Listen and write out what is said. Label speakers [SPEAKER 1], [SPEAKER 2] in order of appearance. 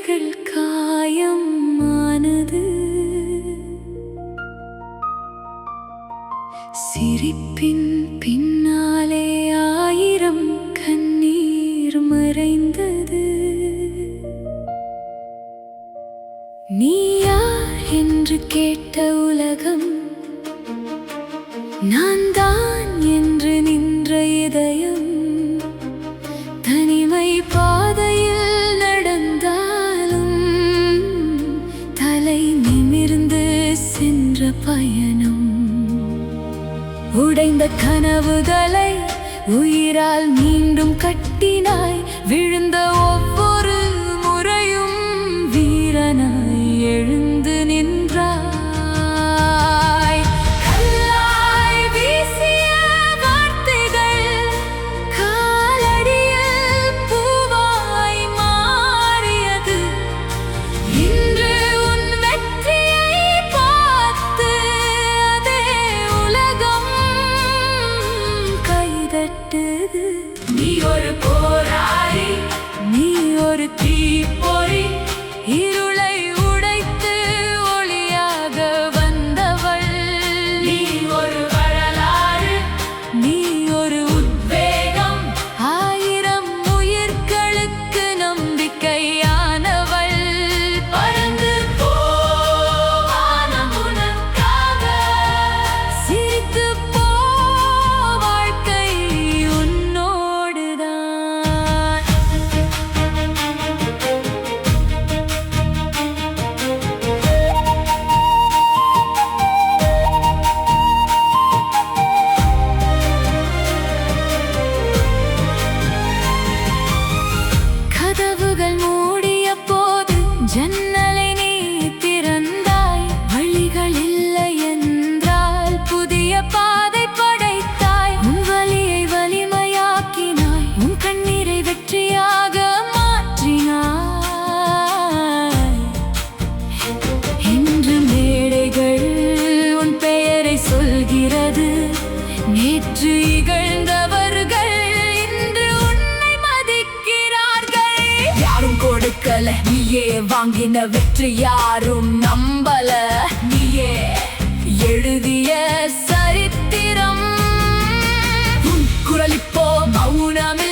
[SPEAKER 1] விழிகள் காயம் ஆனது. சிரிப்பின் பின்னாலே ஆயிரம் கண்ணீர் மறைந்தது. நீ யார் என்று கேட்ட உலகம் நான் தான் என்று நின்ற இதயம். தனிமை பாதையில் நடந்தாலும் தலை நிமிர்ந்து சென்ற பயணம். உடைந்த கனவுகளை உயிரால் மீண்டும் கட்டினாய். விழுந்த ஒவ்வொரு முறையும் வீரனாய் எழுந்து நின்றாய். கல்லாய் வீசிய வார்த்தைகள் காலடியில் பூவாய் மாறியது. இன்று உன் வெற்றியை பார்த்து அதே உலகம் கைதட்டுது. நீ ஒரு போராளி, நீ ஒரு தீப்பொறி, இருளை உடைத்து ஒளியாக வந்தவள். நீ ஒரு வரலாறு, நீ ஒரு உத்வேகம், ஆயிரம் உயிர்களுக்கு நம்பிக்கையானவள். பறந்து போ வானம் உனக்காக, சிரித்து போ வாழ்க்கை உன்னோடுதான். கதவுகள் மூடிய போது ஜன்னலை நீ திறந்தாய். வழிகள் இல்லை என்றால் புதிய பாதை படைத்தாய். உன் வலியை வலிமையாக்கினாய், உன் கண்ணீரை வெற்றியாக மாற்றினாய். இன்று மேடைகள் உன் பெயரை சொல்கிறது. நேற்று இகழ்ந்தவர்கள் இன்று உன்னை மதிக்கிறார்கள். யாரும் கொடுக்கல, நீயே வாங்கின வெற்றி யாரும் நம்பல. நீயே எழுதிய சரித்திரம். உன் குரல் இப்போ மௌனமே.